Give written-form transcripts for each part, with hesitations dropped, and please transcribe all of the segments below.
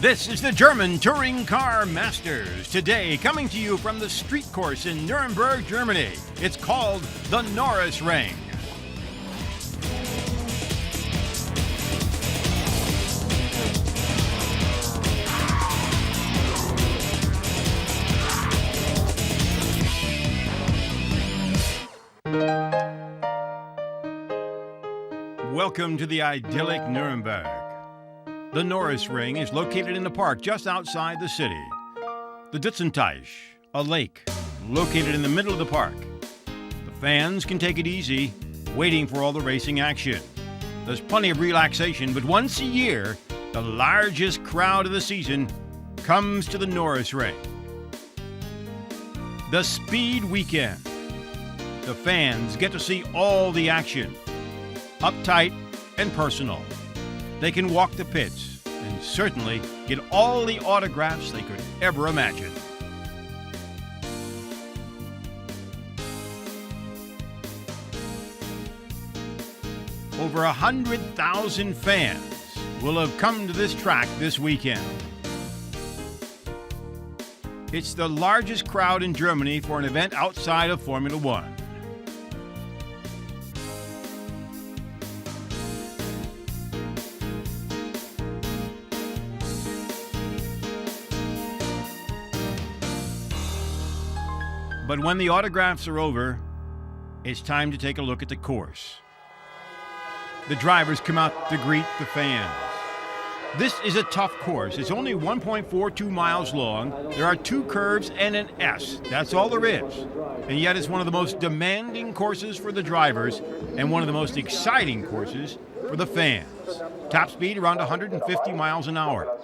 This is the German Touring Car Masters. Today, coming to you from the street course in Nuremberg, Germany. It's called the Norisring. Welcome to the idyllic Nuremberg. The Norisring is located in a park just outside the city. The Dutzenteich, a lake, located in the middle of the park. The fans can take it easy, waiting for all the racing action. There's plenty of relaxation, but once a year, the largest crowd of the season comes to the Norisring. The Speed Weekend. The fans get to see all the action, uptight and personal. They can walk the pits and certainly get all the autographs they could ever imagine. Over 100,000 fans will have come to this track this weekend. It's the largest crowd in Germany for an event outside of Formula One. But when the autographs are over, it's time to take a look at the course. The drivers come out to greet the fans. This is a tough course. It's only 1.42 miles long. There are 2 curves and an S. That's all there is. And yet it's one of the most demanding courses for the drivers and one of the most exciting courses for the fans. Top speed around 150 miles an hour.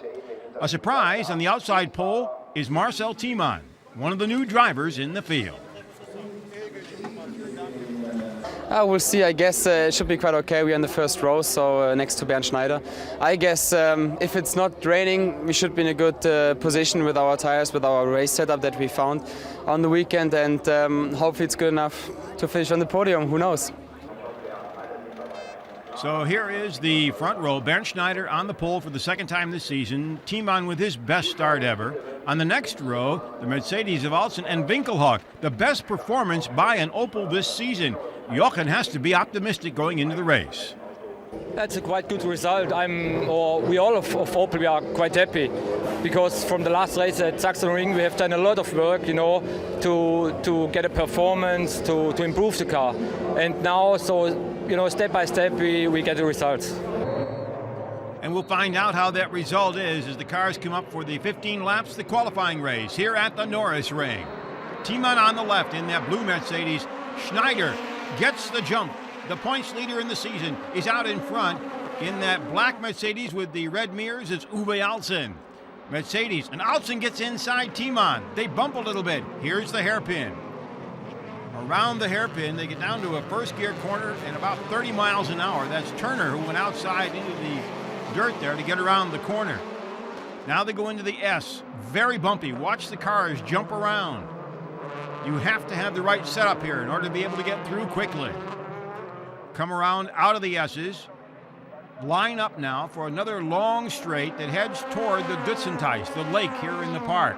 A surprise on the outside pole is Marcel Tiemann, one of the new drivers in the field. We'll see. I guess it should be quite okay. We're in the first row, so next to Bernd Schneider. I guess if it's not raining, we should be in a good position with our tires, with our race setup that we found on the weekend, and hopefully it's good enough to finish on the podium. Who knows? So here is the front row. Bernd Schneider on the pole for the second time this season. Tiemann with his best start ever. On the next row, the Mercedes of Alsen and Winkelhock, the best performance by an Opel this season. Jochen has to be optimistic going into the race. That's a quite good result. We all of Opel, we are quite happy because from the last race at Sachsenring we have done a lot of work, to get a performance, to improve the car. And now, step by step we get the results. And we'll find out how that result is as the cars come up for the 15 laps, the qualifying race here at the Norisring. Tiemann on the left in that blue Mercedes. Schneider gets the jump. The points leader in the season is out in front. In that black Mercedes with the red mirrors is Uwe Alsen. Mercedes and Alsen gets inside Tiemann. They bump a little bit. Here's the hairpin. Around the hairpin, they get down to a first gear corner at about 30 miles an hour. That's Turner who went outside into the dirt there to get around the corner. Now they go into the S. Very bumpy. Watch the cars jump around. You have to have the right setup here in order to be able to get through quickly. Come around out of the S's. Line up now for another long straight that heads toward the Dutzenteich, the lake here in the park.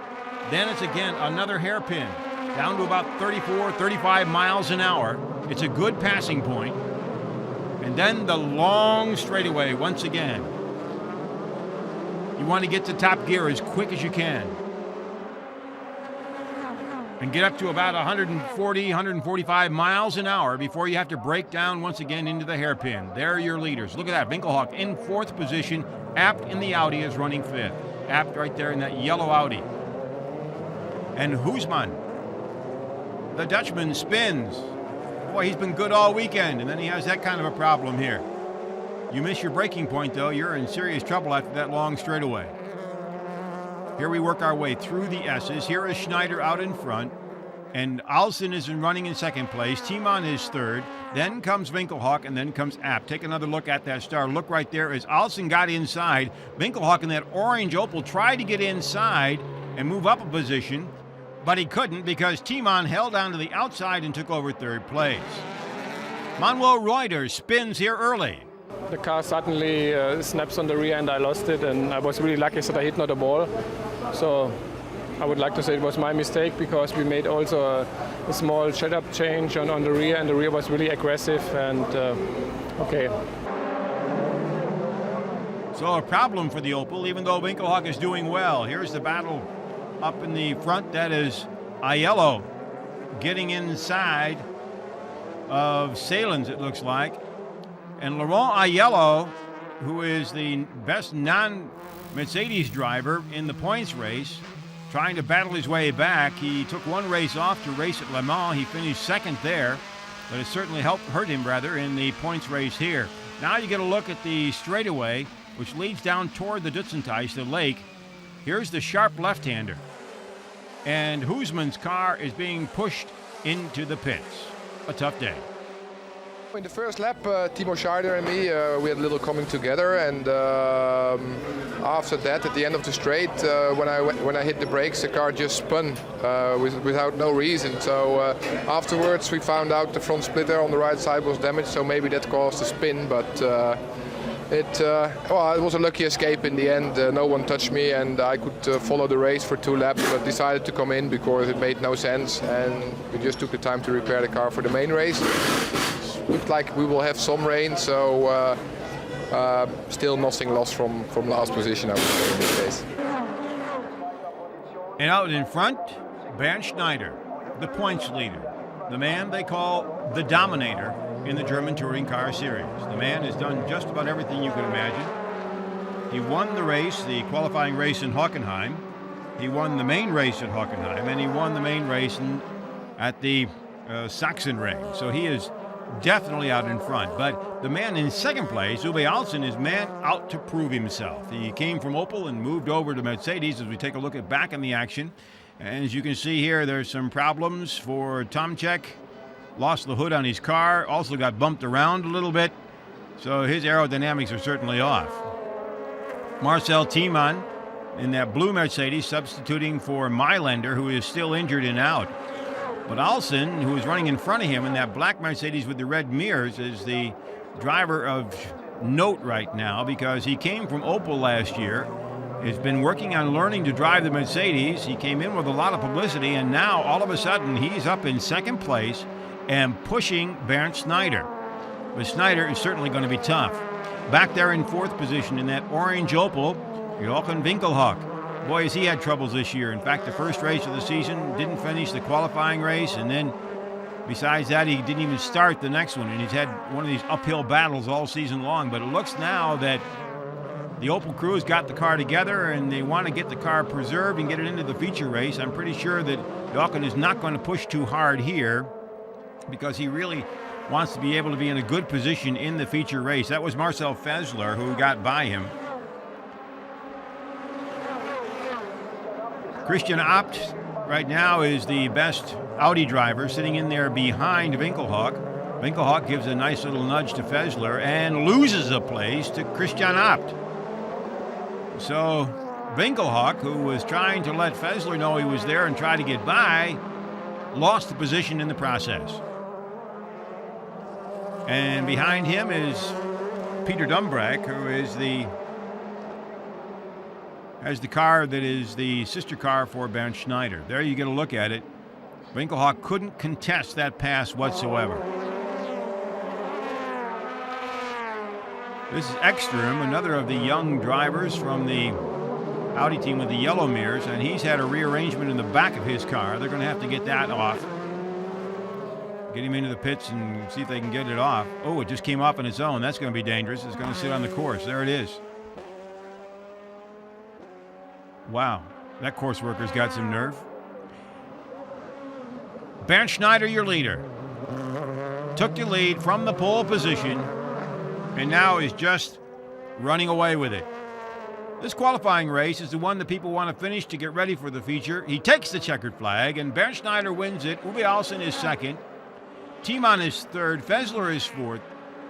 Then it's again another hairpin, down to about 34, 35 miles an hour. It's a good passing point. And then the long straightaway once again. You want to get to top gear as quick as you can. And get up to about 140, 145 miles an hour before you have to break down once again into the hairpin. There are your leaders. Look at that. Winkelhock in 4th position. Abt in the Audi is running 5th. Abt right there in that yellow Audi. And Huisman, the Dutchman, spins. Boy, he's been good all weekend, and then he has that kind of a problem here. You miss your braking point, though, you're in serious trouble after that long straightaway. Here we work our way through the S's. Here is Schneider out in front, and Alsen is running in 2nd place. Tiemann is 3rd. Then comes Winkelhock, and then comes Abt. Take another look at that star. Look right there as Alsen got inside. Winkelhock in that orange Opel tried to get inside and move up a position, but he couldn't because Tiemann held down to the outside and took over 3rd place. Manuel Reuter spins here early. The car suddenly snaps on the rear and I lost it, and I was really lucky that I hit not a ball. So I would like to say it was my mistake, because we made also a small setup change on the rear, and the rear was really aggressive, and okay. So a problem for the Opel, even though Winkelhock is doing well. Here's the battle up in the front. That is Aiello getting inside of Salins, it looks like. And Laurent Aiello, who is the best non-Mercedes driver in the points race, trying to battle his way back. He took one race off to race at Le Mans. He finished second there, but it certainly hurt him in the points race here. Now you get a look at the straightaway, which leads down toward the Dutzenteich, the lake. Here's the sharp left-hander. And Hoosman's car is being pushed into the pits. A tough day. In the first lap, Timo Schneider and me, we had a little coming together, and after that, at the end of the straight, when I hit the brakes, the car just spun without no reason. So afterwards, we found out the front splitter on the right side was damaged, so maybe that caused a spin. But it was a lucky escape in the end. No one touched me, and I could follow the race for 2 laps, but decided to come in because it made no sense, and we just took the time to repair the car for the main race. Looked like we will have some rain, so still nothing lost from last position, I would say, in this case. And out in front, Bernd Schneider, the points leader, the man they call the Dominator in the German Touring Car Series. The man has done just about everything you could imagine. He won the race, the qualifying race in Hockenheim. He won the main race at Hockenheim, and he won the main race at the Sachsenring. So he is definitely out in front. But the man in second place, Uwe Alsen, is man out to prove himself. He came from Opel and moved over to Mercedes as we take a look at back in the action. And as you can see here, there's some problems for Tomczyk. Lost the hood on his car, also got bumped around a little bit. So his aerodynamics are certainly off. Marcel Thiemann in that blue Mercedes substituting for Mailänder, who is still injured and out. But Alsen, who is running in front of him in that black Mercedes with the red mirrors, is the driver of note right now because he came from Opel last year, has been working on learning to drive the Mercedes. He came in with a lot of publicity, and now all of a sudden he's up in second place and pushing Bernd Schneider. But Schneider is certainly going to be tough. Back there in fourth position in that orange Opel, Jochen Winkelhock. Boy, has he had troubles this year. In fact, the first race of the season, didn't finish the qualifying race, and then besides that, he didn't even start the next one, and he's had one of these uphill battles all season long. But it looks now that the Opel crew has got the car together, and they want to get the car preserved and get it into the feature race. I'm pretty sure that Jochen is not going to push too hard here because he really wants to be able to be in a good position in the feature race. That was Marcel Fessler who got by him. Christian Abt right now is the best Audi driver, sitting in there behind Winkelhock. Winkelhock gives a nice little nudge to Fessler and loses a place to Christian Abt. So Winkelhock, who was trying to let Fessler know he was there and try to get by, lost the position in the process. And behind him is Peter Dumbrek, who is has the car that is the sister car for Bernd Schneider. There you get a look at it. Winkelhock couldn't contest that pass whatsoever. This is Ekström, another of the young drivers from the Audi team with the yellow mirrors, and he's had a rearrangement in the back of his car. They're going to have to get that off. Get him into the pits and see if they can get it off. Oh, it just came off on its own. That's going to be dangerous. It's going to sit on the course. There it is. Wow, that course worker's got some nerve. Bernd Schneider, your leader, took the lead from the pole position and now is just running away with it. This qualifying race is the one that people want to finish to get ready for the feature. He takes the checkered flag, and Bernd Schneider wins it. Uwe Alsen is second. Thiemann is third. Fessler is fourth.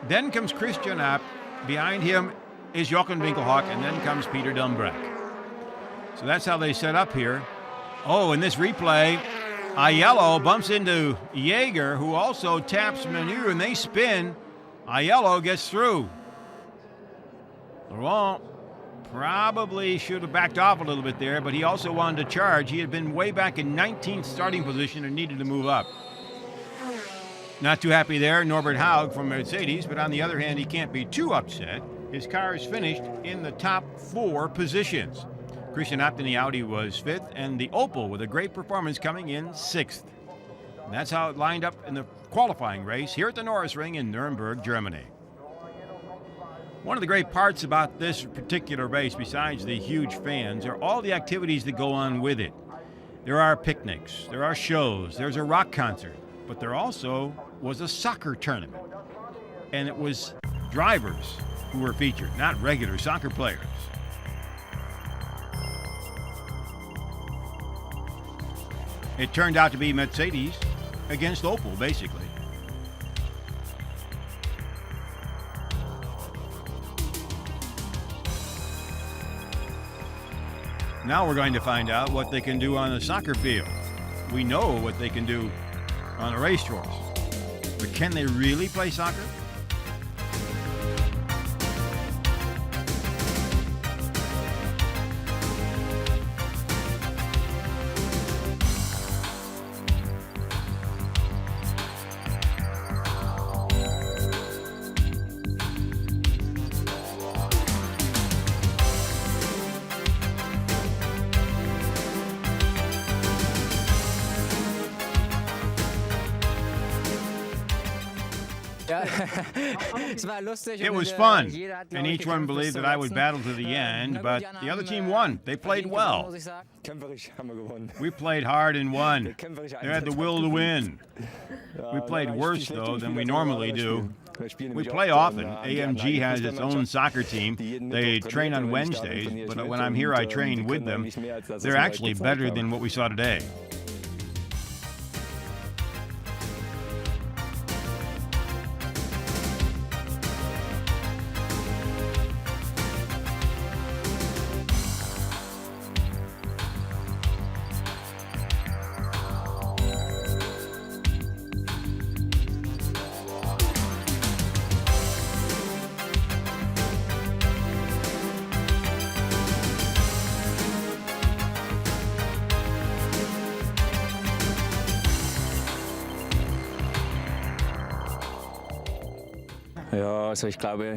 Then comes Christian Abt. Behind him is Jochen Winkelhock, and then comes Peter Dumbrek. So that's how they set up here. Oh, in this replay, Aiello bumps into Jaeger, who also taps Manu, and they spin. Aiello gets through. Laurent probably should have backed off a little bit there, but he also wanted to charge. He had been way back in 19th starting position and needed to move up. Not too happy there, Norbert Haug from Mercedes, but on the other hand, he can't be too upset. His car is finished in the top 4 positions. Christian Abt-Audi was 5th, and the Opel with a great performance coming in 6th. And that's how it lined up in the qualifying race here at the Norisring in Nuremberg, Germany. One of the great parts about this particular race, besides the huge fans, are all the activities that go on with it. There are picnics, there are shows, there's a rock concert, but there also was a soccer tournament. And it was drivers who were featured, not regular soccer players. It turned out to be Mercedes against Opel, basically. Now we're going to find out what they can do on a soccer field. We know what they can do on a racecourse, but can they really play soccer? It was fun, and each one believed that I would battle to the end, but the other team won. They played well. We played hard and won. They had the will to win. We played worse, though, than we normally do. We play often. AMG has its own soccer team. They train on Wednesdays, but when I'm here, I train with them. They're actually better than what we saw today.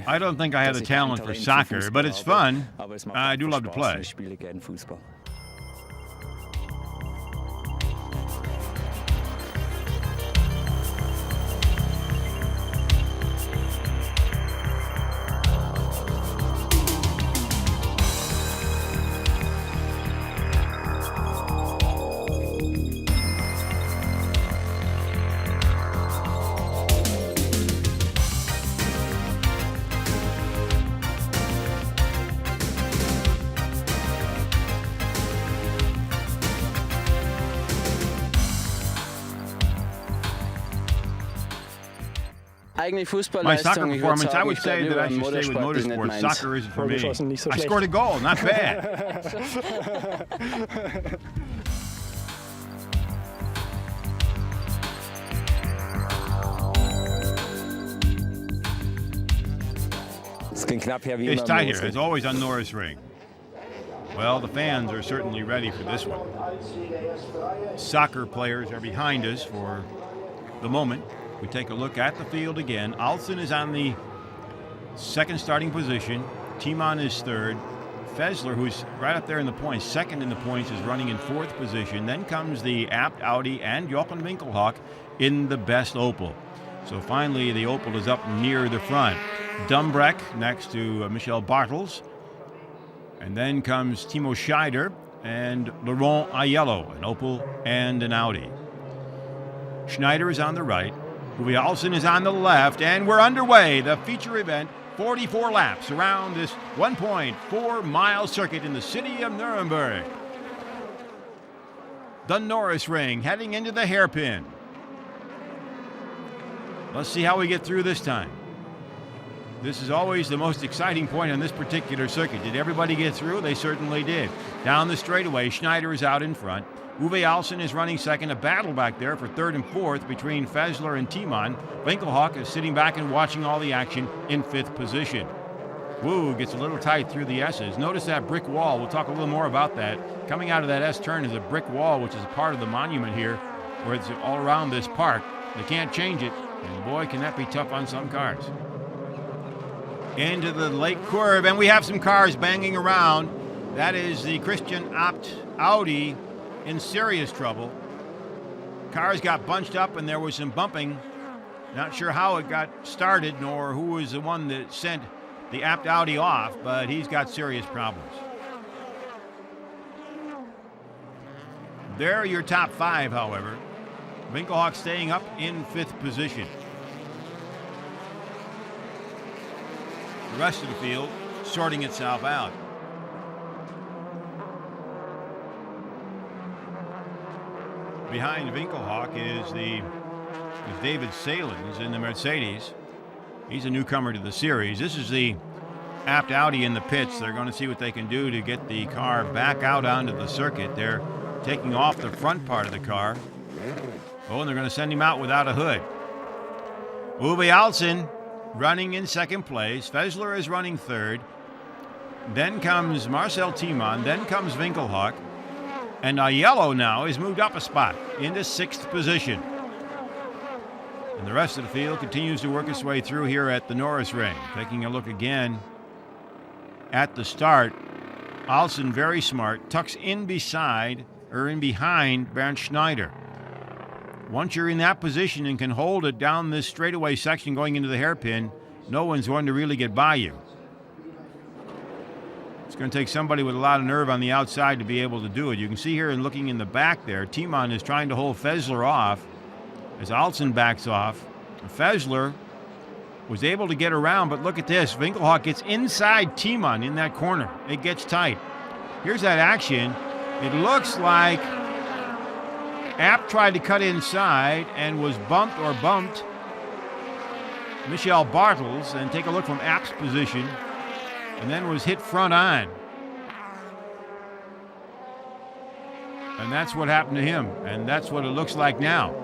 I don't think I have the talent for soccer, but it's fun. I do love to play. My soccer performance, I would say that I should stay with motorsports. Soccer isn't for me. I scored a goal, not bad. It's tight here, as always on Norisring. Well, the fans are certainly ready for this one. Soccer players are behind us for the moment. We take a look at the field again. Alsen is on the second starting position. Timon is third. Fessler, who's right up there in the points, second in the points, is running in fourth position. Then comes the Abt-Audi and Jochen Winkelhock in the best Opel. So finally, the Opel is up near the front. Dumbreck next to Michel Bartels. And then comes Timo Scheider and Laurent Aiello, an Opel and an Audi. Schneider is on the right. Uwe Alsen is on the left, and we're underway. The feature event, 44 laps around this 1.4-mile circuit in the city of Nuremberg. The Norisring heading into the hairpin. Let's see how we get through this time. This is always the most exciting point on this particular circuit. Did everybody get through? They certainly did. Down the straightaway, Schneider is out in front. Uwe Alsen is running second. A battle back there for third and fourth between Fessler and Timon. Winkelhock is sitting back and watching all the action in fifth position. Woo, gets a little tight through the S's. Notice that brick wall. We'll talk a little more about that. Coming out of that S turn is a brick wall, which is a part of the monument here, where it's all around this park. They can't change it, and boy, can that be tough on some cars. Into the late curve, and we have some cars banging around. That is the Christian Abt-Audi in serious trouble. Cars got bunched up, and there was some bumping. Not sure how it got started, nor who was the one that sent the Abt-Audi off, but he's got serious problems. There are your top 5, however. Winkelhock staying up in 5th position. The rest of the field sorting itself out. Behind Winkelhock is David Salins in the Mercedes. He's a newcomer to the series. This is the Abt-Audi in the pits. They're going to see what they can do to get the car back out onto the circuit. They're taking off the front part of the car. Oh, and they're going to send him out without a hood. Uwe Alsen running in 2nd place. Fessler is running 3rd. Then comes Marcel Tiemann. Then comes Winkelhock. And Aiello now is moved up a spot into 6th position. And the rest of the field continues to work its way through here at the Norisring. Taking a look again at the start. Alsen, very smart, tucks in behind Bernd Schneider. Once you're in that position and can hold it down this straightaway section going into the hairpin, no one's going to really get by you. It's going to take somebody with a lot of nerve on the outside to be able to do it. You can see here and looking in the back there, Tiemann is trying to hold Fessler off as Alsen backs off. Fessler was able to get around, but look at this. Winkelhock gets inside Tiemann in that corner. It gets tight. Here's that action. It looks like Abt tried to cut inside and was bumped Michel Bartels, and take a look from Abt's position, and then was hit front on. And that's what happened to him, and that's what it looks like now.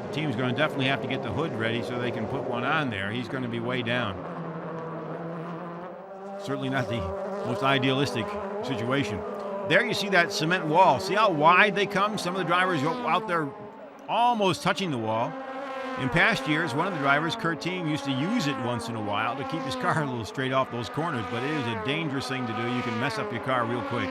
The team's going to definitely have to get the hood ready so they can put one on there. He's going to be way down. Certainly not the most idealistic situation. There you see that cement wall. See how wide they come? Some of the drivers go out there almost touching the wall. In past years, one of the drivers, Kurt Team, used to use it once in a while to keep his car a little straight off those corners, but it is a dangerous thing to do. You can mess up your car real quick.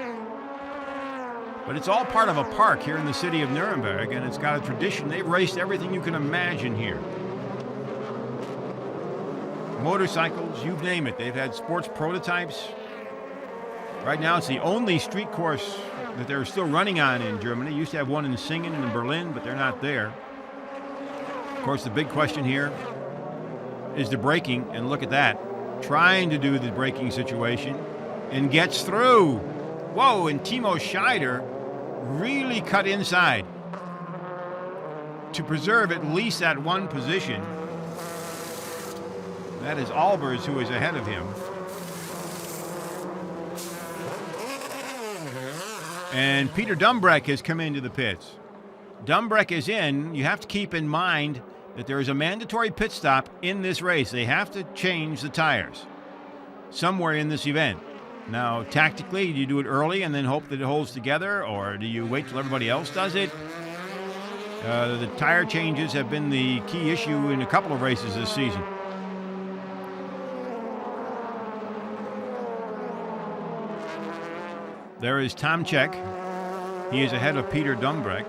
But it's all part of a park here in the city of Nuremberg, and it's got a tradition. They've raced everything you can imagine here. Motorcycles, you name it. They've had sports prototypes. Right now, it's the only street course that they're still running on in Germany. Used to have one in Singen and in Berlin, but they're not there. Of course, the big question here is the braking, and look at that. Trying to do the braking situation and gets through. Whoa, and Timo Scheider really cut inside to preserve at least that one position. That is Albers who is ahead of him. And Peter Dumbreck has come into the pits. Dumbreck is in. You have to keep in mind that there is a mandatory pit stop in this race. They have to change the tires somewhere in this event. Now, tactically, do you do it early and then hope that it holds together, or do you wait till everybody else does it? The tire changes have been the key issue in a couple of races this season. There is Tom Czech. He is ahead of Peter Dumbreck.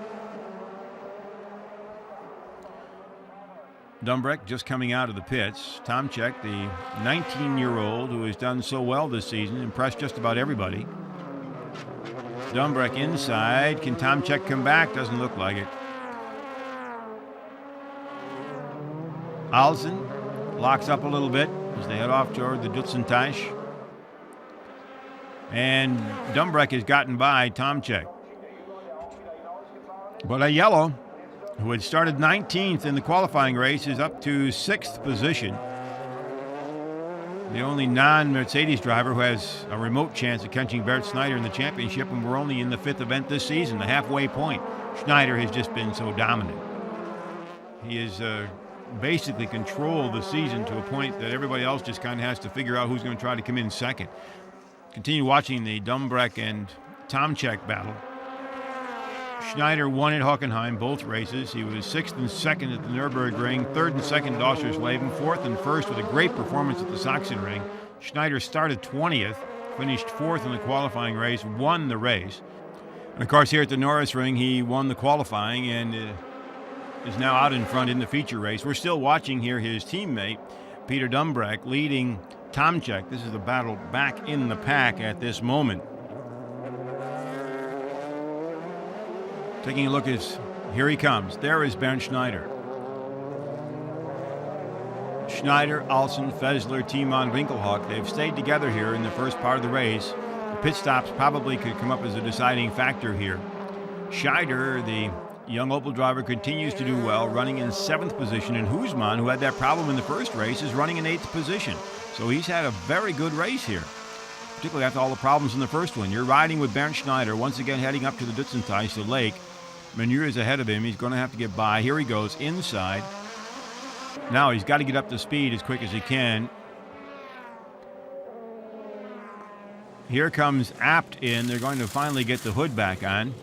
Dumbreck just coming out of the pits. Tom Czech, the 19-year-old who has done so well this season, impressed just about everybody. Dumbreck inside. Can Tom Czech come back? Doesn't look like it. Alsen locks up a little bit as they head off toward the Dutzenteich. And Dumbreck has gotten by Tom Czech. But Aiello, who had started 19th in the qualifying race, is up to 6th position. The only non-Mercedes driver who has a remote chance of catching Bernd Schneider in the championship, and we're only in the 5th event this season, the halfway point. Schneider has just been so dominant. He has basically control the season to a point that everybody else just kind of has to figure out who's going to try to come in second. Continue watching the Dumbreck and Tomczak battle. Schneider won at Hockenheim both races. He was 6th and 2nd at the Nuremberg ring, 3rd and 2nd at Oschersleben, 4th and 1st with a great performance at the Sachsenring. Schneider started 20th, finished 4th in the qualifying race, won the race. And of course here at the Norisring, he won the qualifying and is now out in front in the feature race. We're still watching here his teammate, Peter Dumbreck, leading Tomczak. This is the battle back in the pack at this moment. Taking a look as here he comes. There is Bernd Schneider. Schneider, Alsen, Fessler, Tiemann, Winkelhock. They've stayed together here in the first part of the race. The pit stops probably could come up as a deciding factor here. Schneider, the young Opel driver, continues to do well, running in 7th position. And Husmann, who had that problem in the first race, is running in 8th position. So he's had a very good race here, particularly after all the problems in the first one. You're riding with Bernd Schneider, once again heading up to the Dutzenteich, the lake. Manuel is ahead of him. He's going to have to get by. Here he goes, inside. Now he's got to get up to speed as quick as he can. Here comes Abt in. They're going to finally get the hood back on.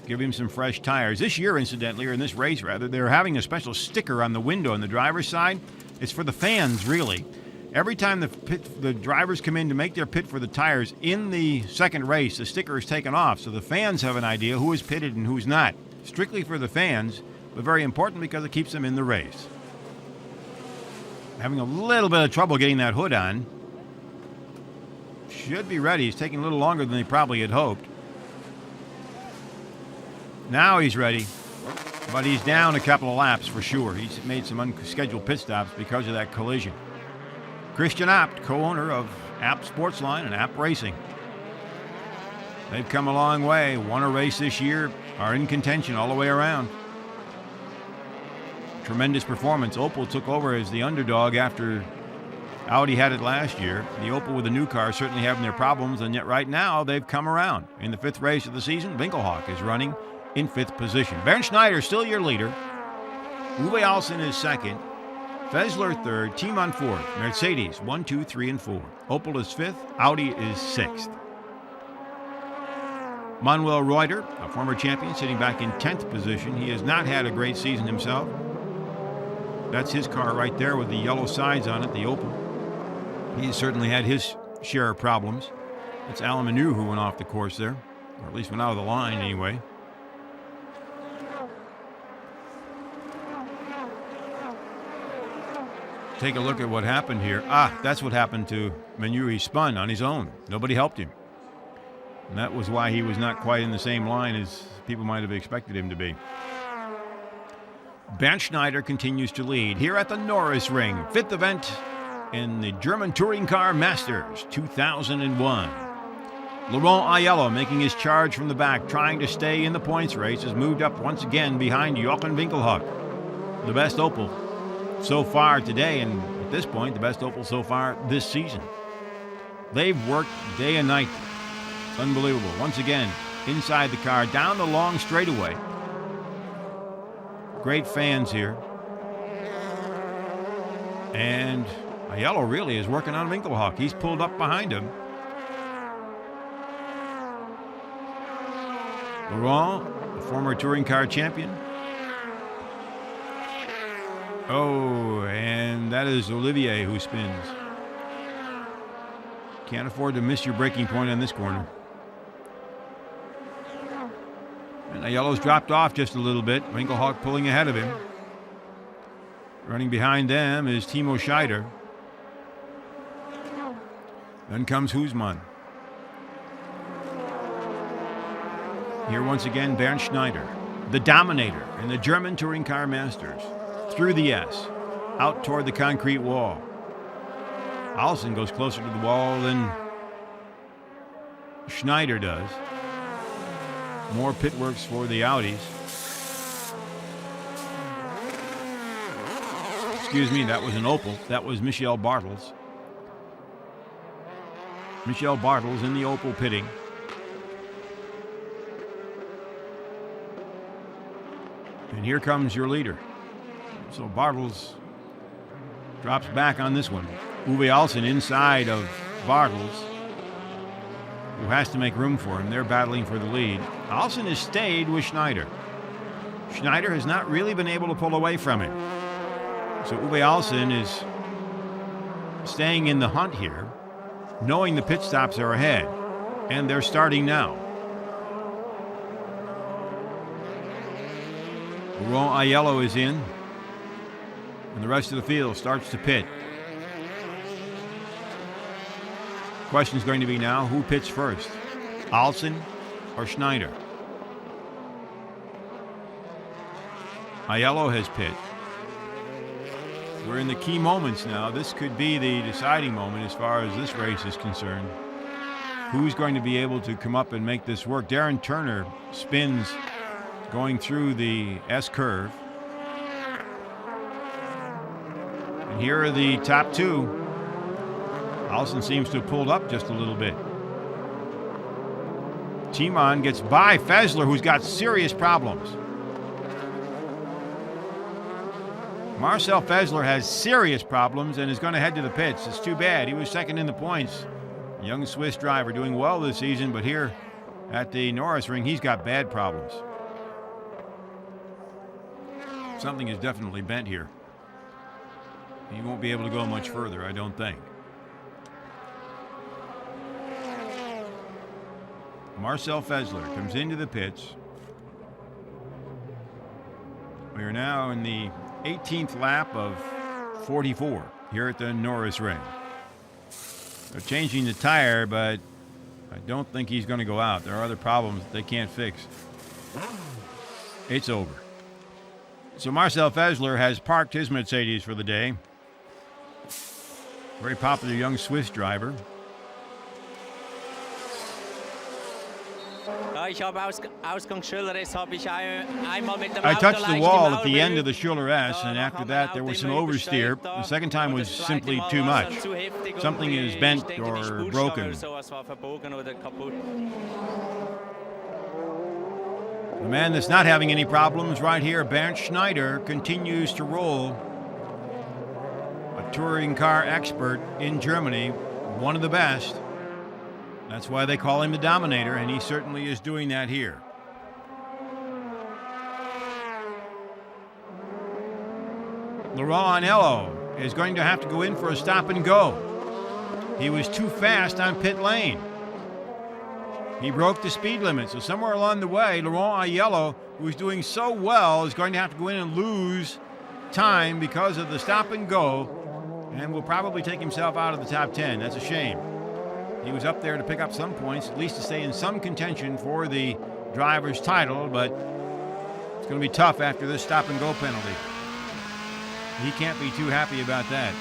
Give him some fresh tires. This year, incidentally, or in this race rather, they're having a special sticker on the window on the driver's side. It's for the fans, really. Every time the drivers come in to make their pit for the tires in the second race, the sticker is taken off, so the fans have an idea who is pitted and who's not. Strictly for the fans, but very important because it keeps them in the race. Having a little bit of trouble getting that hood on. Should be ready. He's taking a little longer than they probably had hoped. Now he's ready, but he's down a couple of laps for sure. He's made some unscheduled pit stops because of that collision. Christian Abt, co-owner of Abt Sportsline and Abt Racing. They've come a long way, won a race this year, are in contention all the way around. Tremendous performance. Opel took over as the underdog after Audi had it last year. The Opel with the new car certainly having their problems, and yet right now they've come around. In the 5th race of the season, Winkelhock is running in 5th position. Bernd Schneider still your leader. Uwe Alsen is 2nd. Fessler 3rd, Tiemann 4th, Mercedes 1, 2, 3, and 4. Opel is 5th, Audi is 6th. Manuel Reuter, a former champion, sitting back in 10th position. He has not had a great season himself. That's his car right there with the yellow sides on it, the Opel. He's certainly had his share of problems. It's Alain Menu who went off the course there, or at least went out of the line anyway. Take a look at what happened here. That's what happened to Menu. He spun on his own. Nobody helped him. And that was why he was not quite in the same line as people might have expected him to be. Bernd Schneider continues to lead here at the Norisring, 5th event in the German Touring Car Masters 2001. Laurent Aiello making his charge from the back, trying to stay in the points race, has moved up once again behind Jochen Winkelhock, the best Opel so far today, and at this point, the best Opel so far this season. They've worked day and night. It's unbelievable. Once again, inside the car, down the long straightaway. Great fans here. And Aiello really is working on Winkelhock. He's pulled up behind him. Laurent, the former touring car champion. Oh, and that is Olivier who spins. Can't afford to miss your braking point on this corner. And Aiello's dropped off just a little bit. Winkelhock pulling ahead of him. Running behind them is Timo Scheider. Then comes Husmann. Here once again, Bernd Schneider, the dominator in the German Touring Car Masters. Through the S, out toward the concrete wall. Alsen goes closer to the wall than Schneider does. More pit works for the Audis. Excuse me, that was an Opel. That was Michel Bartels. Michel Bartels in the Opel pitting. And here comes your leader. So Bartels drops back on this one. Uwe Alsen inside of Bartels, who has to make room for him. They're battling for the lead. Alsen has stayed with Schneider. Schneider has not really been able to pull away from him. So Uwe Alsen is staying in the hunt here, knowing the pit stops are ahead, and they're starting now. Laurent Aiello is in, and the rest of the field starts to pit. Question's going to be now, who pits first? Alsen or Schneider? Aiello has pit. We're in the key moments now. This could be the deciding moment as far as this race is concerned. Who's going to be able to come up and make this work? Darren Turner spins going through the S-curve. And here are the top two. Alsen seems to have pulled up just a little bit. Timon gets by Fessler, who's got serious problems. Marcel Fessler has serious problems and is going to head to the pits. It's too bad. He was second in the points. Young Swiss driver doing well this season, but here at the Norisring, he's got bad problems. Something is definitely bent here. He won't be able to go much further, I don't think. Marcel Fessler comes into the pits. We are now in the 18th lap of 44 here at the Norisring. They're changing the tire, but I don't think he's going to go out. There are other problems that they can't fix. It's over. So Marcel Fessler has parked his Mercedes for the day. Very popular young Swiss driver. I touched the wall at the end of the Schuller S, and after that there was some oversteer. The second time was simply too much. Something is bent or broken. The man that's not having any problems right here, Bernd Schneider, continues to roll. A touring car expert in Germany, one of the best. That's why they call him the Dominator, and he certainly is doing that here. Laurent Aiello is going to have to go in for a stop and go. He was too fast on pit lane. He broke the speed limit, so somewhere along the way, Laurent Aiello, who was doing so well, is going to have to go in and lose time because of the stop and go, and will probably take himself out of the top 10. That's a shame. He was up there to pick up some points, at least to stay in some contention for the driver's title, but it's going to be tough after this stop and go penalty. He can't be too happy about that.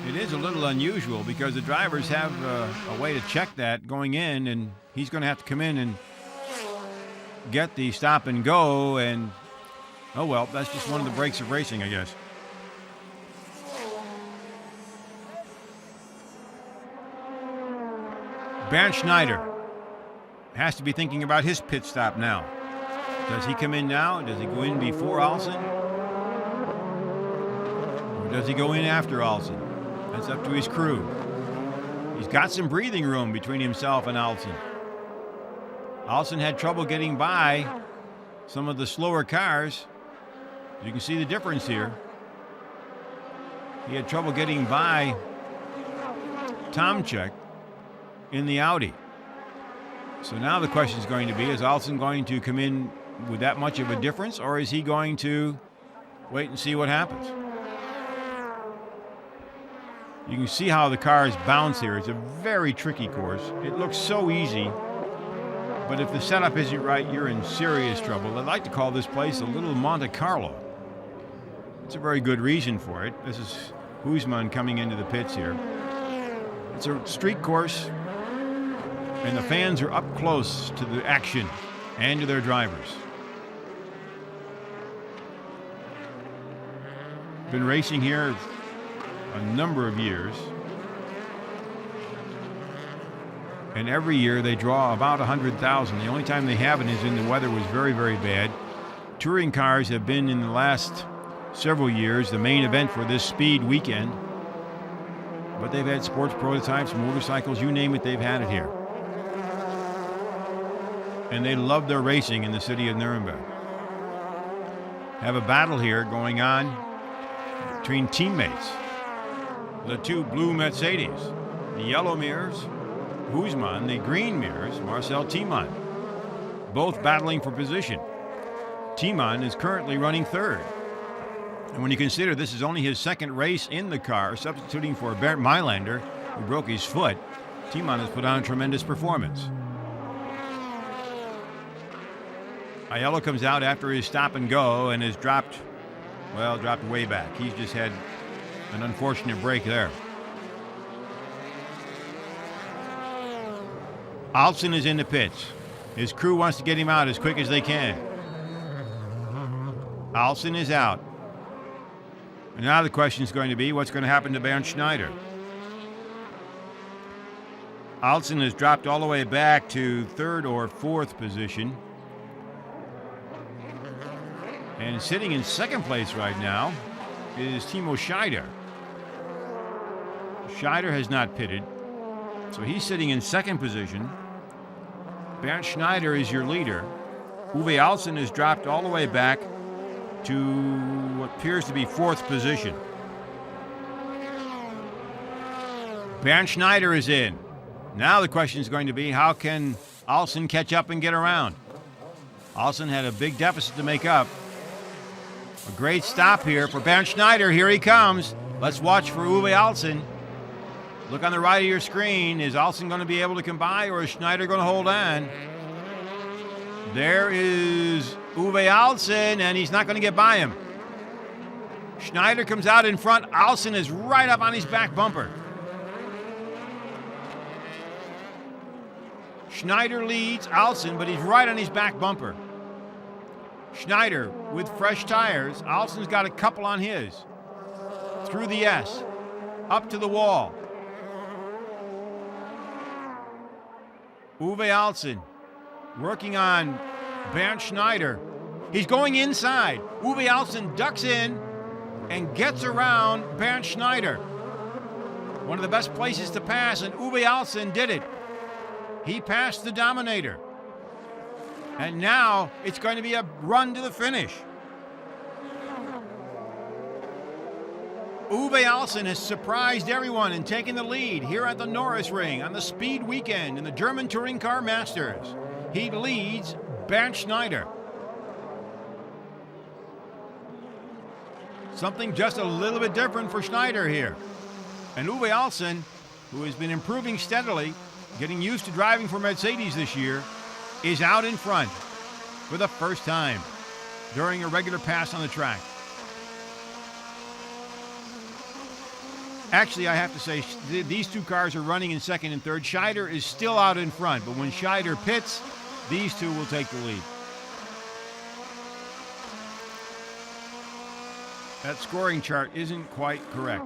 It is a little unusual because the drivers have a way to check that going in, and he's going to have to come in and get the stop and go, and oh well, that's just one of the breaks of racing, I guess. Bernd Schneider has to be thinking about his pit stop now. Does he come in now? Does he go in before Alsen? Or does he go in after Alsen? That's up to his crew. He's got some breathing room between himself and Alsen. Alsen had trouble getting by some of the slower cars. You can see the difference here. He had trouble getting by Tomczyk in the Audi. So now the question is going to be, is Alsen going to come in with that much of a difference, or is he going to wait and see what happens? You can see how the cars bounce here. It's a very tricky course. It looks so easy, but if the setup isn't right, you're in serious trouble. I'd like to call this place a little Monte Carlo. It's a very good reason for it. This is Huisman coming into the pits here. It's a street course, and the fans are up close to the action and to their drivers. Been racing here a number of years. And every year they draw about 100,000. The only time they haven't is when the weather was very, very bad. Touring cars have been in the last several years the main event for this speed weekend. But they've had sports prototypes, motorcycles, you name it, they've had it here. And they love their racing in the city of Nuremberg. Have a battle here going on between teammates. The two blue Mercedes, the yellow mirrors, Guzman, the green mirrors, Marcel Tiemann, both battling for position. Tiemann is currently running third. And when you consider this is only his second race in the car, substituting for Bernd Mailander, who broke his foot, Tiemann has put on a tremendous performance. Aiello comes out after his stop and go and has dropped way back. He's just had an unfortunate break there. Alsen is in the pits. His crew wants to get him out as quick as they can. Alsen is out. And now the question is going to be, what's going to happen to Bernd Schneider? Alsen has dropped all the way back to third or fourth position. And sitting in second place right now is Timo Scheider. Scheider has not pitted, so he's sitting in second position. Bernd Schneider is your leader. Uwe Alsen has dropped all the way back to what appears to be fourth position. Bernd Schneider is in. Now the question is going to be, how can Alsen catch up and get around? Alsen had a big deficit to make up. A great stop here for Bernd Schneider. Here he comes. Let's watch for Uwe Alsen. Look on the right of your screen. Is Alsen going to be able to come by, or is Schneider going to hold on? There is Uwe Alsen, and he's not going to get by him. Schneider comes out in front. Alsen is right up on his back bumper. Schneider leads Alsen, but he's right on his back bumper. Schneider with fresh tires. Alsen's got a couple on his. Through the S. Up to the wall. Uwe Alsen working on Bernd Schneider. He's going inside. Uwe Alsen ducks in and gets around Bernd Schneider. One of the best places to pass, and Uwe Alsen did it. He passed the Dominator. And now it's going to be a run to the finish. Uwe Alsen has surprised everyone and taken the lead here at the Norisring on the speed weekend in the German Touring Car Masters. He leads Bernd Schneider. Something just a little bit different for Schneider here. And Uwe Alsen, who has been improving steadily, getting used to driving for Mercedes this year, is out in front for the first time during a regular pass on the track. Actually, I have to say, these two cars are running in second and third. Scheider is still out in front, but when Scheider pits, these two will take the lead. That scoring chart isn't quite correct.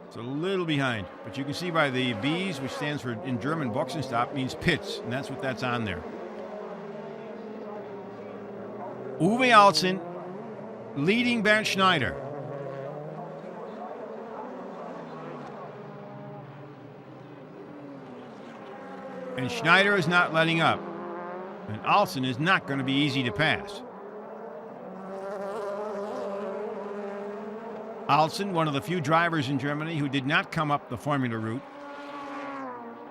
It's a little behind, but you can see by the B's, which stands for, in German, Boxenstopp, means pits, and that's what that's on there. Uwe Alsen leading Bernd Schneider. And Schneider is not letting up. And Alsen is not going to be easy to pass. Alsen, one of the few drivers in Germany who did not come up the formula route.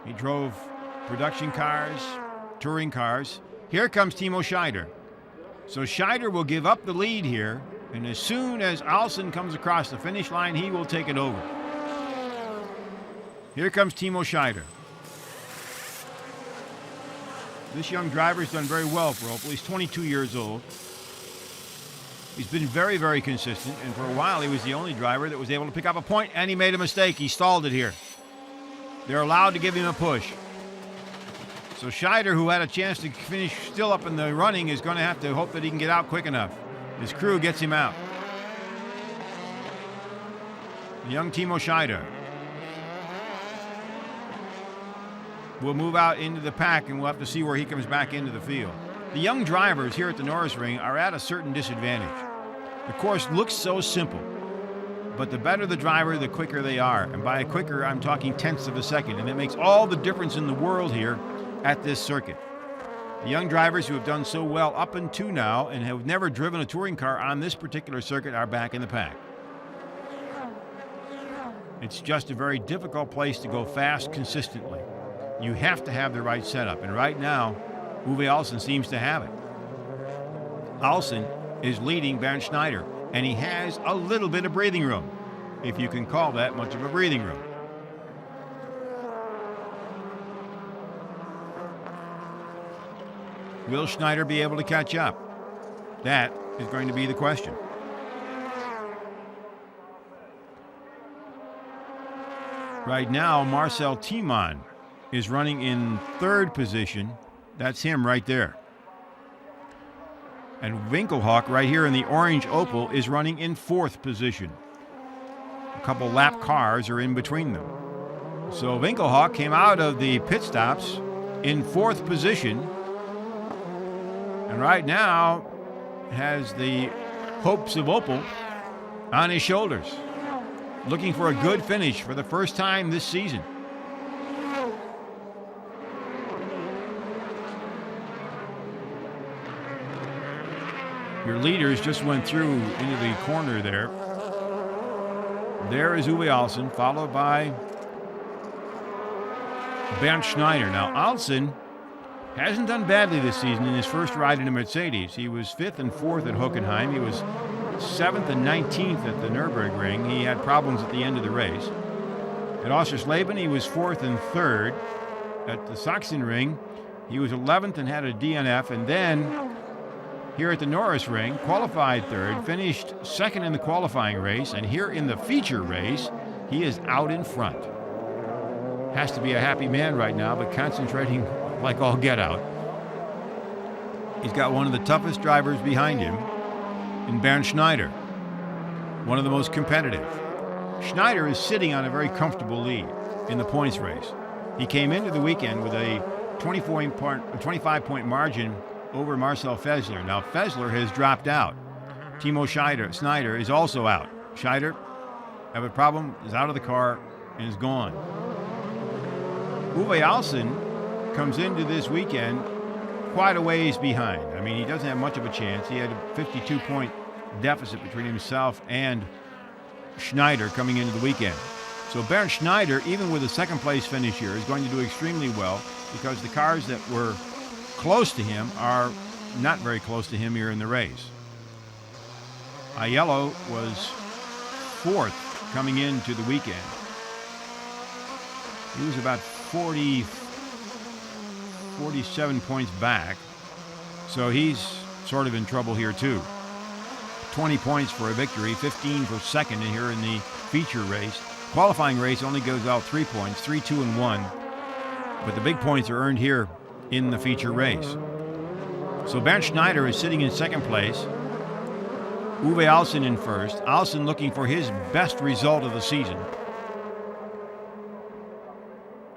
He drove production cars, touring cars. Here comes Timo Scheider. So Scheider will give up the lead here, and as soon as Alsen comes across the finish line, he will take it over. Here comes Timo Scheider. This young driver has done very well for Opel. He's 22 years old. He's been very, very consistent, and for a while he was the only driver that was able to pick up a point, and he made a mistake. He stalled it here. They're allowed to give him a push. So Scheider, who had a chance to finish still up in the running, is going to have to hope that he can get out quick enough. His crew gets him out. The young Timo Scheider. will move out into the pack, and we'll have to see where he comes back into the field. The young drivers here at the Norisring are at a certain disadvantage. The course looks so simple, but the better the driver, the quicker they are. And by quicker, I'm talking tenths of a second, and it makes all the difference in the world here at this circuit. The young drivers who have done so well up until now and have never driven a touring car on this particular circuit are back in the pack. It's just a very difficult place to go fast consistently. You have to have the right setup, and right now, Uwe Alsen seems to have it. Alsen is leading Bernd Schneider, and he has a little bit of breathing room, if you can call that much of a breathing room. Will Schneider be able to catch up? That is going to be the question. Right now, Marcel Tiemann is running in third position. That's him right there. And Winkelhock, right here in the orange Opel, is running in fourth position. A couple lap cars are in between them. So Winkelhock came out of the pit stops in fourth position, and right now has the hopes of Opel on his shoulders, looking for a good finish for the first time this season. Your leaders just went through into the corner there. There is Uwe Alsen, followed by Bernd Schneider. Now, Alsen hasn't done badly this season in his first ride in a Mercedes. He was 5th and 4th at Hockenheim. He was 7th and 19th at the Nuremberg ring. He had problems at the end of the race. At Oschersleben, he was 4th and 3rd. At the Sachsenring, he was 11th and had a DNF. And then here at the Norisring, qualified 3rd, finished 2nd in the qualifying race. And here in the feature race, he is out in front. Has to be a happy man right now, but concentrating like all get out. He's got one of the toughest drivers behind him in Bernd Schneider, one of the most competitive. Schneider is sitting on a very comfortable lead in the points race. He came into the weekend with a 25-point margin over Marcel Fessler. Now, Fessler has dropped out. Timo Schneider is also out. Schneider, have a problem, is out of the car, and is gone. Uwe Alsen comes into this weekend quite a ways behind. I mean, he doesn't have much of a chance. He had a 52-point deficit between himself and Schneider coming into the weekend. So Bernd Schneider, even with a second-place finish here, is going to do extremely well because the cars that were close to him are not very close to him here in the race. Aiello was 4th coming into the weekend. He was about 47 points back, so he's sort of in trouble here too. 20 points for a victory, 15 for second here in the feature race. Qualifying race only goes out 3 points, 3, 2, and 1, but the big points are earned here in the feature race. So Bernd Schneider is sitting in second place, Uwe Alsen in first. Alsen looking for his best result of the season.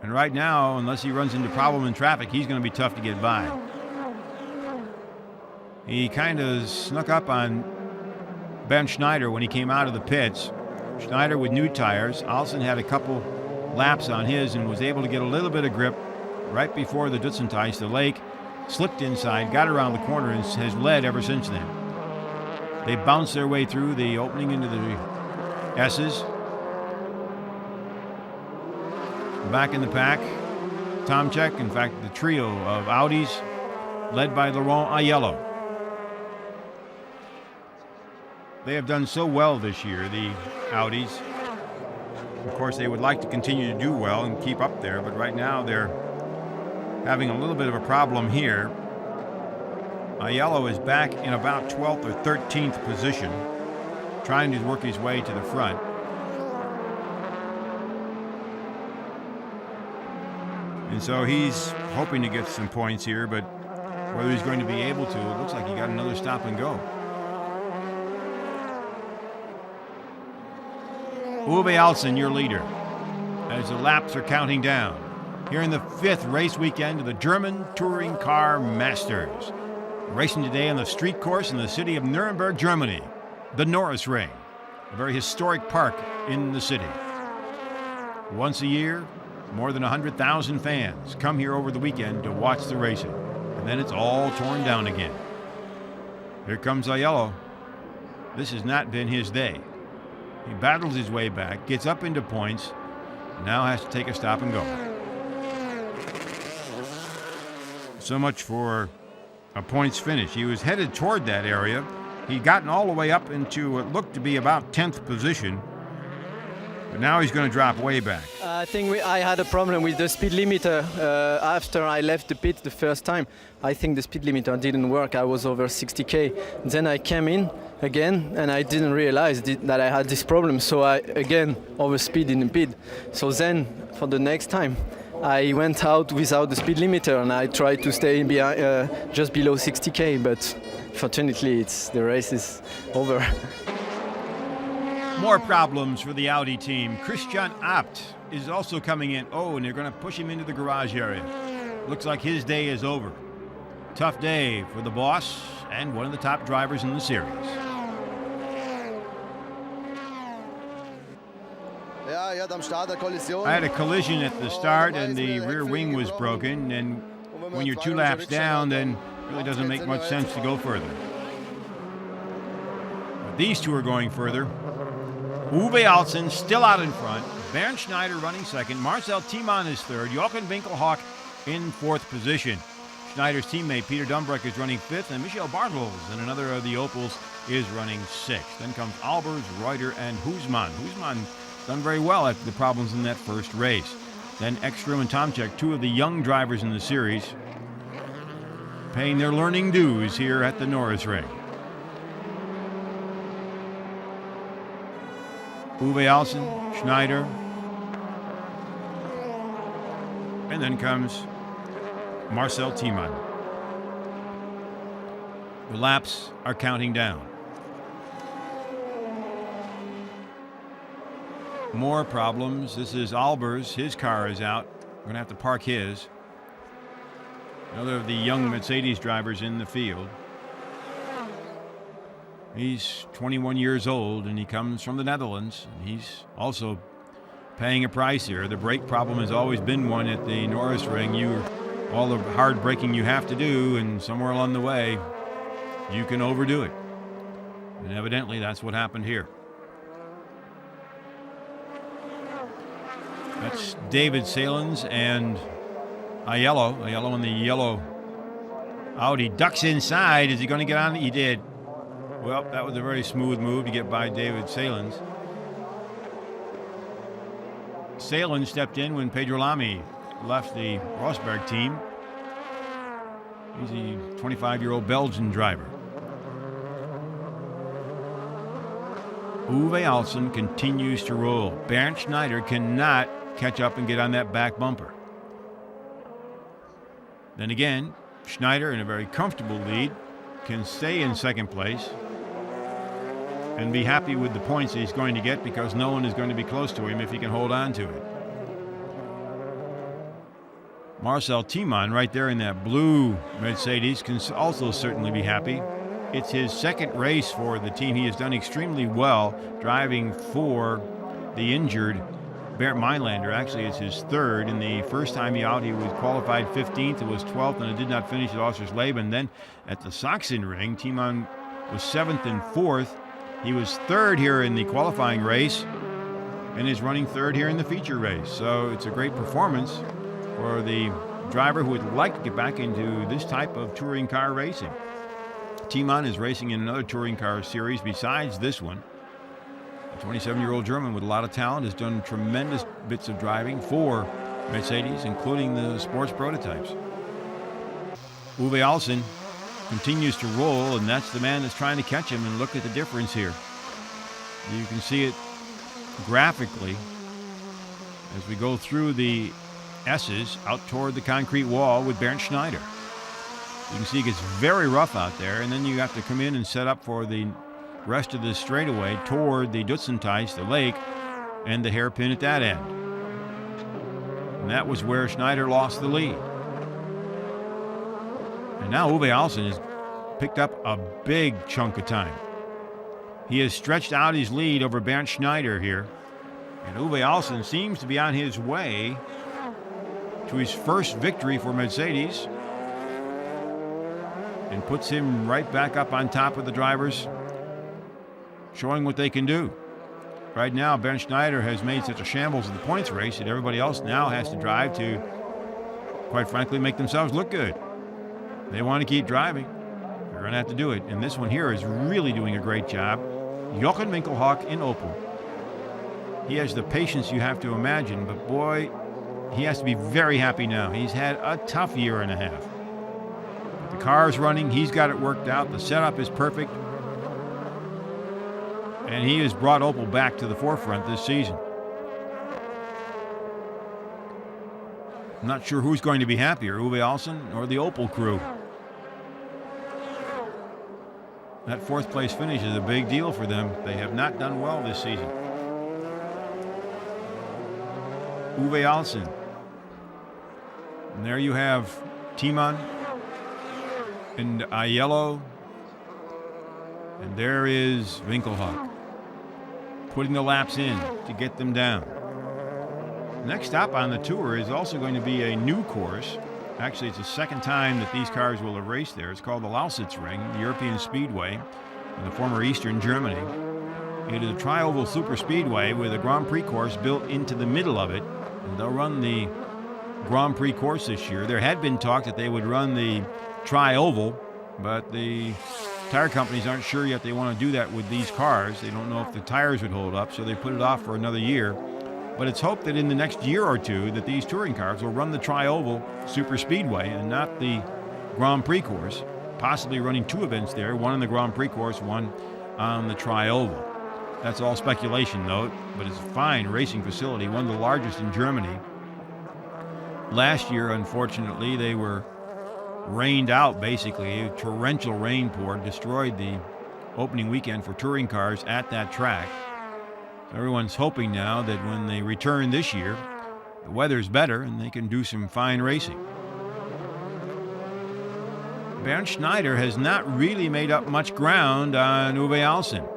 And right now, unless he runs into problem in traffic, he's going to be tough to get by. He kind of snuck up on Bernd Schneider when he came out of the pits. Schneider with new tires. Alsen had a couple laps on his and was able to get a little bit of grip right before the Dutzenteis. The lake slipped inside, got around the corner, and has led ever since then. They bounced their way through the opening into the S's. Back in the pack, Tomczyk, in fact, the trio of Audis, led by Laurent Aiello. They have done so well this year, the Audis. Of course, they would like to continue to do well and keep up there, but right now they're having a little bit of a problem here. Aiello is back in about 12th or 13th position, trying to work his way to the front. And so he's hoping to get some points here, but whether he's going to be able to, it looks like he got another stop and go. Uwe Alsen, your leader, as the laps are counting down. here in the 5th race weekend of the German Touring Car Masters. Racing today on the street course in the city of Nuremberg, Germany, the Norisring, a very historic park in the city. Once a year, more than 100,000 fans come here over the weekend to watch the racing, and then it's all torn down again. Here comes Aiello. This has not been his day. He battles his way back, gets up into points, and now has to take a stop and go. So much for a points finish. He was headed toward that area. He'd gotten all the way up into what looked to be about 10th position, but now he's going to drop way back. I think I had a problem with the speed limiter after I left the pit the first time. I think the speed limiter didn't work. I was over 60k. Then I came in again and I didn't realize that I had this problem. So I again overspeed in the pit. So then for the next time, I went out without the speed limiter and I tried to stay just below 60k. But fortunately, the race is over. More problems for the Audi team. Christian Abt is also coming in. Oh, and they're going to push him into the garage area. Looks like his day is over. Tough day for the boss and one of the top drivers in the series. I had a collision at the start and the rear wing was broken, and when you're 2 laps down, then it really doesn't make much sense to go further. But these two are going further. Uwe Alsen still out in front. Bernd Schneider running second. Marcel Tiemann is third. Jochen Winkelhock in 4th position. Schneider's teammate Peter Dumbreck is running 5th, and Michael Bartels and another of the Opels is running 6th. Then comes Albers, Reuter, and Husmann. Husmann done very well after the problems in that first race. Then Ekström and Tomczyk, 2 of the young drivers in the series, paying their learning dues here at the Norisring. Uwe Alsen, Schneider, and then comes Marcel Tiemann. The laps are counting down. More problems. This is Albers. His car is out. We're going to have to park his. Another of the young Mercedes drivers in the field. He's 21 years old, and he comes from the Netherlands. And he's also paying a price here. The brake problem has always been one at the Norisring. All the hard braking you have to do, and somewhere along the way, you can overdo it. And evidently, that's what happened here. That's David Salins and Aiello. Aiello in the yellow Audi ducks inside. Is he going to get on? He did. Well, that was a very smooth move to get by David Salins. Salins stepped in when Pedro Lamy left the Rosberg team. He's a 25-year-old Belgian driver. Uwe Alsen continues to roll. Bernd Schneider cannot catch up and get on that back bumper. Then again, Schneider, in a very comfortable lead, can stay in second place and be happy with the points that he's going to get, because no one is going to be close to him if he can hold on to it. Marcel Tiemann, right there in that blue Mercedes, can also certainly be happy. It's his second race for the team. He has done extremely well driving for the injured Bernd Mailander. Actually, it's his third. In the first time out, he was qualified 15th. It was 12th, and it did not finish at Oschersleben. Then at the Sachsenring, Tiemann was 7th and 4th. He was 3rd here in the qualifying race and is running 3rd here in the feature race. So it's a great performance for the driver who would like to get back into this type of touring car racing. Tiemann is racing in another touring car series besides this one. A 27-year-old German with a lot of talent, has done tremendous bits of driving for Mercedes, including the sports prototypes. Uwe Alsen continues to roll, and that's the man that's trying to catch him, and look at the difference here. You can see it graphically as we go through the S's out toward the concrete wall with Bernd Schneider. You can see it gets very rough out there, and then you have to come in and set up for the rest of the straightaway toward the Dutzenteich, the lake, and the hairpin at that end. And that was where Schneider lost the lead. And now Uwe Alsen has picked up a big chunk of time. He has stretched out his lead over Bernd Schneider here. And Uwe Alsen seems to be on his way to his first victory for Mercedes, and puts him right back up on top of the drivers, showing what they can do. Right now, Bernd Schneider has made such a shambles of the points race that everybody else now has to drive to, quite frankly, make themselves look good. They want to keep driving. They're going to have to do it. And this one here is really doing a great job. Jochen Winkelhock in Opel. He has the patience you have to imagine, but boy, he has to be very happy now. He's had a tough year and a half. But the car is running. He's got it worked out. The setup is perfect. And he has brought Opel back to the forefront this season. I'm not sure who's going to be happier, Uwe Alsen or the Opel crew. That fourth place finish is a big deal for them. They have not done well this season. Uwe Alsen. And there you have Timon and Aiello. And there is Winkelhock putting the laps in to get them down. Next stop on the tour is also going to be a new course. Actually, it's the second time that these cars will have raced there. It's called the Lausitzring, the European Speedway in the former Eastern Germany. It is a tri-oval super speedway with a Grand Prix course built into the middle of it. And they'll run the Grand Prix course this year. There had been talk that they would run the tri-oval, but the tire companies aren't sure yet they want to do that with these cars. They don't know if the tires would hold up, so they put it off for another year. But it's hoped that in the next year or two that these touring cars will run the tri-oval super speedway and not the Grand Prix course, possibly running two events there, one in the Grand Prix course, one on the tri-oval. That's all speculation, though, but it's a fine racing facility, one of the largest in Germany. Last year, unfortunately, they were rained out, basically. A torrential rain poured, destroyed the opening weekend for touring cars at that track. So everyone's hoping now that when they return this year, the weather's better and they can do some fine racing. Bernd Schneider has not really made up much ground on Uwe Alsen.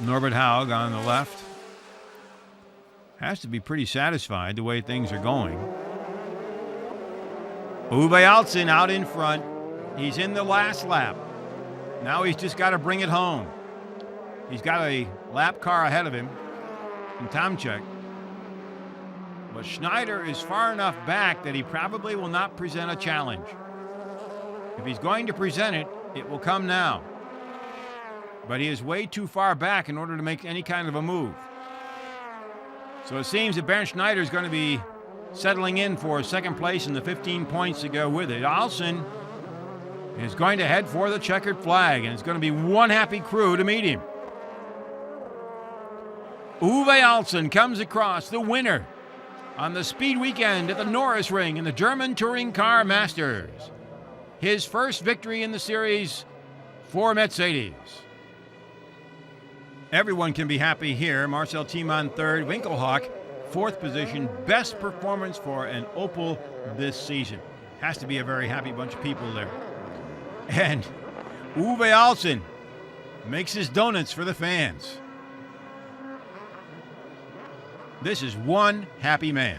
Norbert Haug on the left has to be pretty satisfied the way things are going. Uwe Alsen out in front. He's in the last lap. Now he's just got to bring it home. He's got a lap car ahead of him in Tomczyk. But Schneider is far enough back that he probably will not present a challenge. If he's going to present it, it will come now. But he is way too far back in order to make any kind of a move. So it seems that Bernd Schneider is going to be settling in for second place and the 15 points to go with it. Alsen is going to head for the checkered flag, and it's going to be one happy crew to meet him. Uwe Alsen comes across, the winner on the speed weekend at the Norisring in the German Touring Car Masters. His first victory in the series for Mercedes. Everyone can be happy here. Marcel Timon third, Winkelhock fourth position. Best performance for an Opel this season. Has to be a very happy bunch of people there. And Uwe Alsen makes his donuts for the fans. This is one happy man.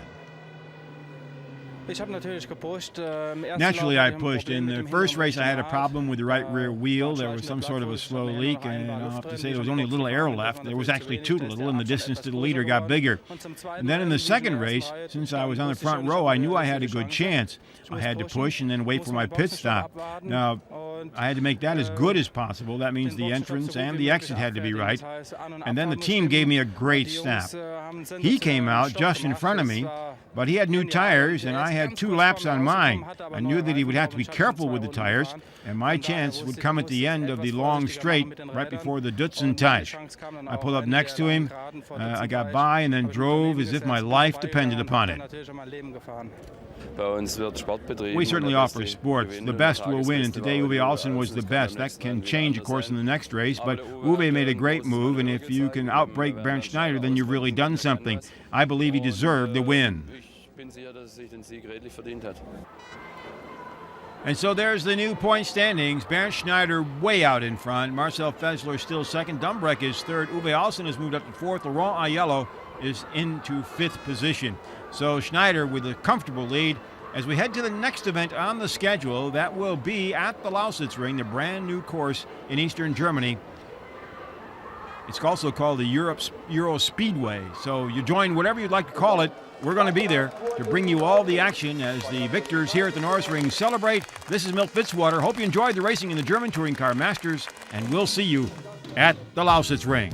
Naturally, I pushed. In the first race, I had a problem with the right rear wheel. There was some sort of a slow leak, and I'll have to say there was only a little air left. There was actually too little, and the distance to the leader got bigger. And then in the second race, since I was on the front row, I knew I had a good chance. I had to push and then wait for my pit stop. Now, I had to make that as good as possible. That means the entrance and the exit had to be right. And then the team gave me a great snap. He came out just in front of me, but he had new tires, and I had 2 laps on mine. I knew that he would have to be careful with the tires, and my chance would come at the end of the long straight, right before the Dutzenteich. I pulled up next to him, I got by, and then drove as if my life depended upon it. We certainly offer sports. The best will win, and today Uwe Olsen was the best. That can change, of course, in the next race, but Uwe made a great move, and if you can outbrake Bernd Schneider, then you've really done something. I believe he deserved the win. And so there's the new point standings. Bernd Schneider way out in front. Marcel Fessler still second. Dumbreck is third. Uwe Olsen has moved up to fourth. Laurent Aiello is into fifth position. So Schneider with a comfortable lead. As we head to the next event on the schedule, that will be at the Lausitzring, the brand new course in eastern Germany. It's also called the Euro Speedway. So you join whatever you'd like to call it. We're going to be there to bring you all the action as the victors here at the Norisring celebrate. This is Milt Fitzwater. Hope you enjoyed the racing in the German Touring Car Masters, and we'll see you at the Lausitzring.